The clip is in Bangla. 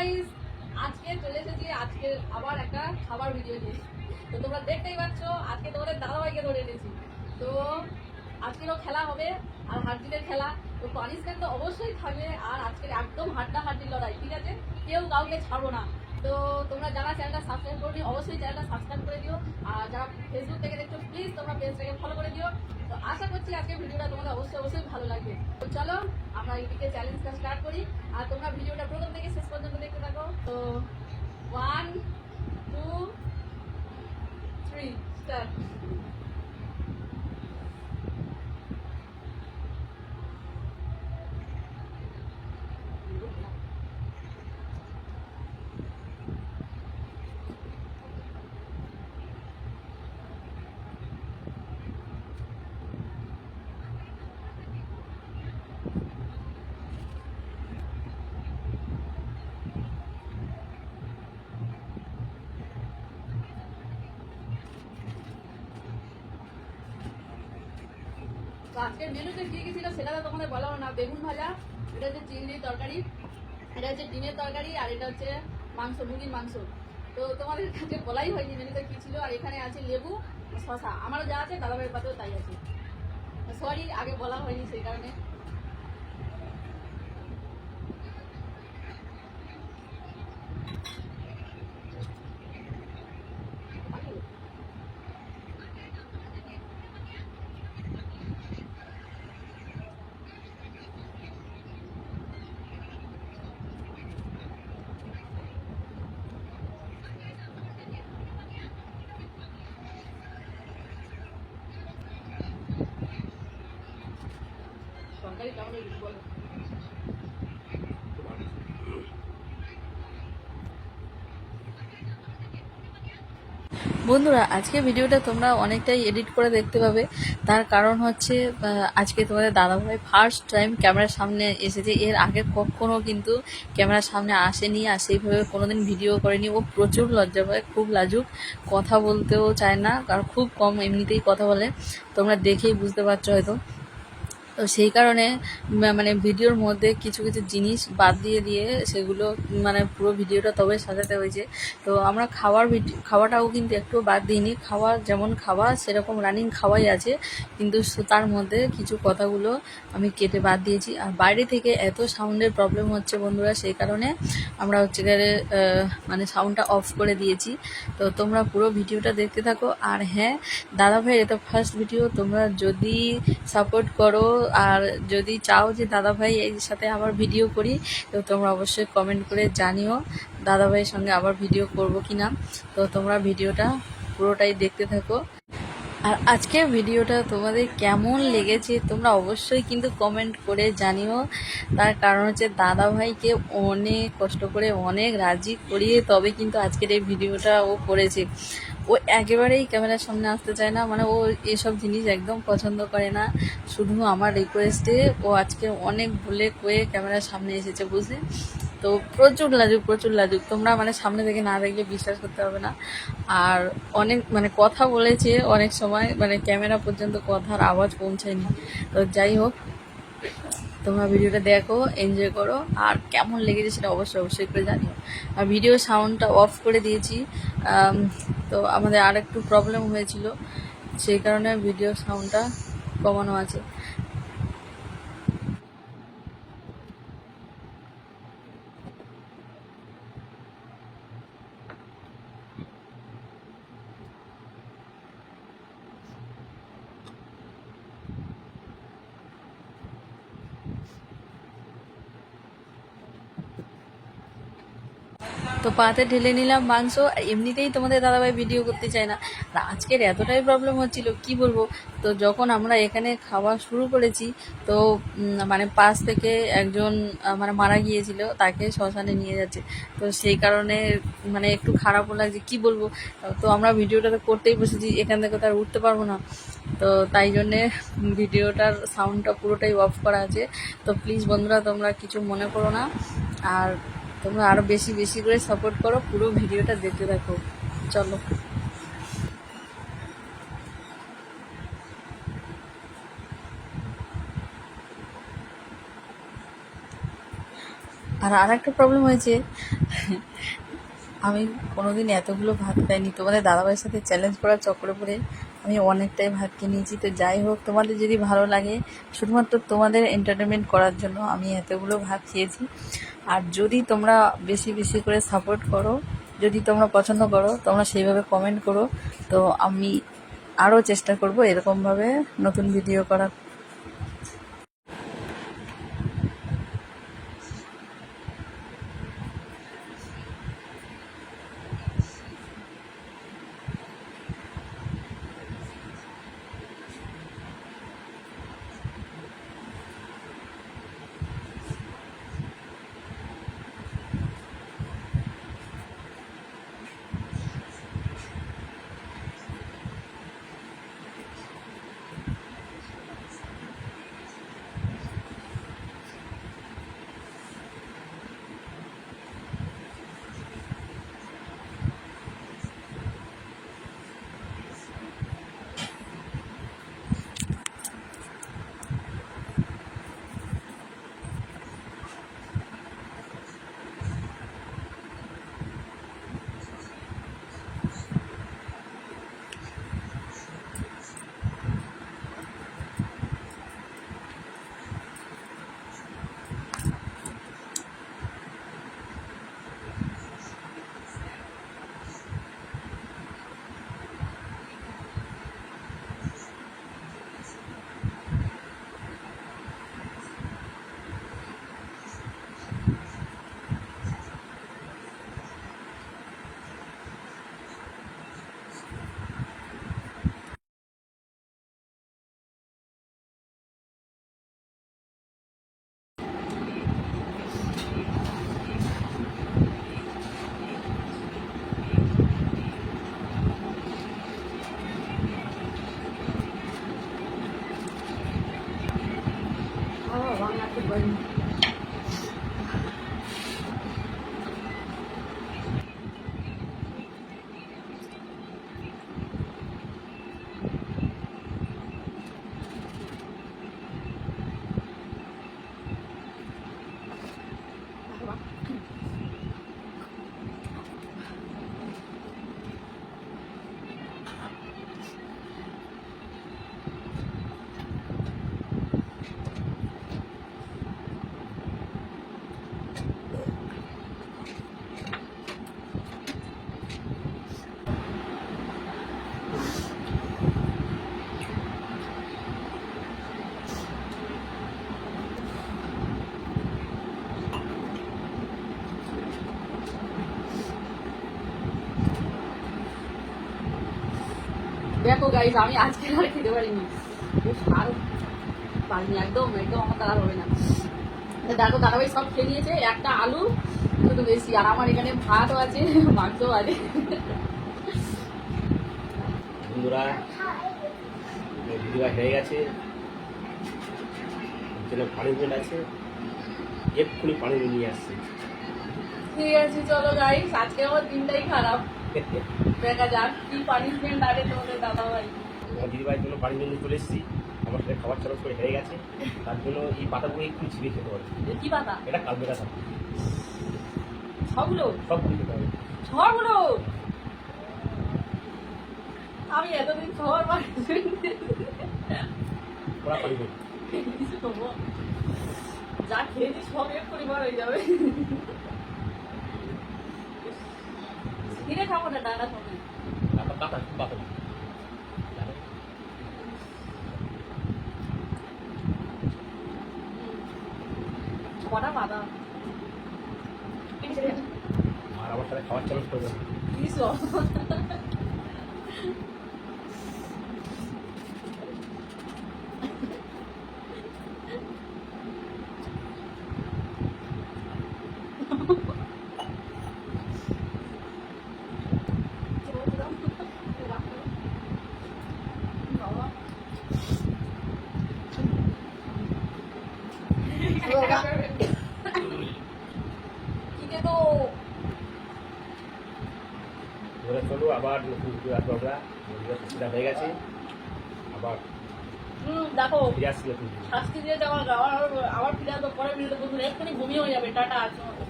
গাইস, আজকে চলে এসেছি আজকে আবার একটা খাবার ভিডিও নিয়ে। তো তোমরা দেখতেই পাচ্ছ আজকে তোমাদের দাদাভাইকে ধরে এনেছি। তো আজকেরও খেলা হবে আর হাড্ডিদের খেলা, তো পানিশমেন্ট তো অবশ্যই থাকবে। আর আজকের একদম হাড্ডাহাড্ডি লড়াই, ঠিক আছে? কেউ কাউকে ছাড়বো না। তো তোমরা যারা চ্যানেলটা সাবস্ক্রাইব করে দিও, অবশ্যই চ্যানেলটা সাবস্ক্রাইব করে দিও। আর যারা ফেসবুক থেকে দেখছো প্লিজ তোমরা পেজটাকে ফলো করে দিও। তো আশা করছি আজকের ভিডিওটা তোমাদের অবশ্যই ভালো লাগবে। তো চলো আমরা এইদিকে চ্যালেঞ্জটা স্টার্ট করি। আর তোমরা ভিডিওটা প্রথম থেকে শেষ পর্যন্ত দেখতে থাকো। তো 1 2 3 স্টার্ট। তো আজকের মেনুতে কি কি ছিল সেটা তো তোমাদের বলা হলো না। বেগুন ভাজা, এটা হচ্ছে চিংড়ির তরকারি, এটা হচ্ছে ডিমের তরকারি, আর এটা হচ্ছে মাংস, মুরগির মাংস। তো তোমাদের কাছে বলাই হয়নি মেনুতে কি ছিল। আর এখানে আছে লেবু, শশা, আমারও যা আছে দাদাভাইয়ের পাতেও তাই আছে। সরি আগে বলা হয়নি সেই কারণে। তরকারি কেমন হয়েছে বলো। বন্ধুরা, আজকে ভিডিওটা তোমরা অনেকটাই এডিট করে দেখতে পাবে। তার কারণ হচ্ছে আজকে তোমাদের দাদাভাই ফার্স্ট টাইম ক্যামেরার সামনে এসেছে। এর আগে কখনো কিন্তু ক্যামেরার সামনে আসেনি, আর সেইভাবে কোনোদিন ভিডিও করেনি। ও প্রচুর লজ্জা পায়, খুব লাজুক, কথা বলতেও চায় না, কারণ খুব কম এমনিতেই কথা বলে। তোমরা দেখেই বুঝতে পারছো হয়তো। তো সেই কারণে মানে ভিডিওর মধ্যে কিছু কিছু জিনিস বাদ দিয়ে সেগুলো মানে পুরো ভিডিওটা তবে সাজাতে হয়েছে। তো আমরা খাওয়াটাও কিন্তু একটু বাদ দিইনি। খাওয়া যেমন খাওয়া সেরকম রানিং খাওয়াই আছে, কিন্তু তার মধ্যে কিছু কথাগুলো আমি কেটে বাদ দিয়েছি। আর বাইরে থেকে এত সাউন্ডের প্রবলেম হচ্ছে বন্ধুরা, সেই কারণে আমরা হচ্ছে গেলে মানে সাউন্ডটা অফ করে দিয়েছি। তো তোমরা পুরো ভিডিওটা দেখতে থাকো। আর হ্যাঁ, দাদাভাই এটা ফার্স্ট ভিডিও, তোমরা যদি সাপোর্ট করো আর যদি চাও যে দাদাভাই এর সাথে আবার ভিডিও করি, তো তোমরা অবশ্যই কমেন্ট করে জানিও দাদাভাইয়ের সঙ্গে আবার ভিডিও করব কি না। তো তোমরা ভিডিওটা পুরোটাই দেখতে থাকো। আর আজকের ভিডিওটা তোমাদের কেমন লেগেছে তোমরা অবশ্যই কিন্তু কমেন্ট করে জানিও। তার কারণ হচ্ছে দাদাভাইকে অনেক কষ্ট করে অনেক রাজি করিয়ে তবে কিন্তু আজকের এই ভিডিওটা ও করেছে। ও একেবারেই ক্যামেরার সামনে আসতে চায় না, মানে ও এসব জিনিস একদম পছন্দ করে না। শুধু আমার রিকোয়েস্টে ও আজকে অনেক ভুলে কয়ে ক্যামেরার সামনে এসেছে, বুঝলে? তো প্রচুর লাজুক তোমরা মানে সামনে থেকে না দেখলে বিশ্বাস করতে হবে না। আর অনেক মানে কথা বলেছে অনেক সময়, মানে ক্যামেরা পর্যন্ত কথার আওয়াজ পৌঁছায়নি। তো যাই হোক, তোমরা ভিডিওটা দেখো, এনজয় করো, আর কেমন লেগেছে সেটা অবশ্যই করে জানিও। আর ভিডিও সাউন্ডটা অফ করে দিয়েছি। তো আমাদের আর একটু প্রবলেম হয়েছিল, সেই কারণে ভিডিও সাউন্ডটা কমানো আছে। তো পাতে ঢেলে নিলাম মাংস। এমনিতেই তোমাদের দাদাভাই ভিডিও করতে চায় না, আর আজকের এতটাই প্রবলেম হচ্ছিল কি বলবো। তো যখন আমরা এখানে খাওয়া শুরু করেছি, তো মানে পাশ থেকে একজন মানে মারা গিয়েছিল, তাকে শ্মশানে নিয়ে যাচ্ছে। তো সেই কারণে মানে একটু খারাপও লাগছে, কি বলবো। তো আমরা ভিডিওটা তো করতেই বসেছি, এখান থেকে তো আর উঠতে পারবো না। তো তাই জন্যে ভিডিওটার সাউন্ডটা পুরোটাই অফ করা আছে। তো প্লিজ বন্ধুরা, তোমরা কিছু মনে করো না। আর তোমরা আরও বেশি করে সাপোর্ট করো, পুরো ভিডিওটা দেখতে থাকো। চলো। আর আরেকটা প্রবলেম হয়েছে, আমি কোনোদিন এতগুলো ভাত খাইনি। তোমাদের দাদাভাইয়ের সাথে চ্যালেঞ্জ করার চক্করে পড়ে আমি অনেকটাই ভাত খেয়ে নিয়েছি। তো যাই হোক, তোমাদের যদি ভালো লাগে, শুধুমাত্র তোমাদের এন্টারটেনমেন্ট করার জন্য আমি এতগুলো ভাত খেয়েছি। আর যদি তোমরা বেশি বেশি করে সাপোর্ট করো, যদি তোমরা পছন্দ করো, তোমরা সেইভাবে কমেন্ট করো, তো আমি আরও চেষ্টা করব এরকমভাবে নতুন ভিডিও করার। দেখো গাইস, আমি আজকে আর খেতে পারিনি, আর পারিনি, একদম একদম আমার দ্বারা হবে না। দেখো দাদাভাই সব খেয়ে নিয়েছে, একটা আলু শুধু বেশি, আর আমার এখানে ভাতও আছে, মাংসও আছে। বন্ধুরা ভিডিও হয়ে গেছে, পানি বোতল আছে, এক্ষুনি পানি নিয়ে আসছে। ঠিক আছে, চলো গাইস, আজকে আমার দিনটাই খারাপ। দেখা যাক কি পানিশমেন্ট আগে তোমাদের দাদাভাই। আমার দিদিভাইয়ের জন্য পানি নিয়ে চলে এসেছি, আমার সাথে খাবার চালু করে হেরে গেছে, তার জন্য এই পাতাগুলো একটু ছিঁড়ে খেতে হবে। কি পাতা? এটা কালবেটা থাকে, সবগুলো সবগুলো খেতে হবে। সবগুলো? আমি এতদিন খাবার ওরা পানি দেবে, যা খেয়েছি সব এক পরিবার হয়ে যাবে। কিনে খাবো না, ডানা খাবো। পাতা পাতা কটা পাতা? আর আমার সাথে খাবার চালু করবে। চলো আবার নতুন ভিডিও আসবো আমরা, ভিডিও সুবিধা হয়ে গেছে, আবার দেখো ফিরে আসছি নতুন দিন। শাস্তি দিয়েছে আমার আবার ফিরে আসবো পরের ভিডিওতে বন্ধুরা এক্ষুনি ঘুমিয়ে হয়ে যাবে টাটা আজকের মতো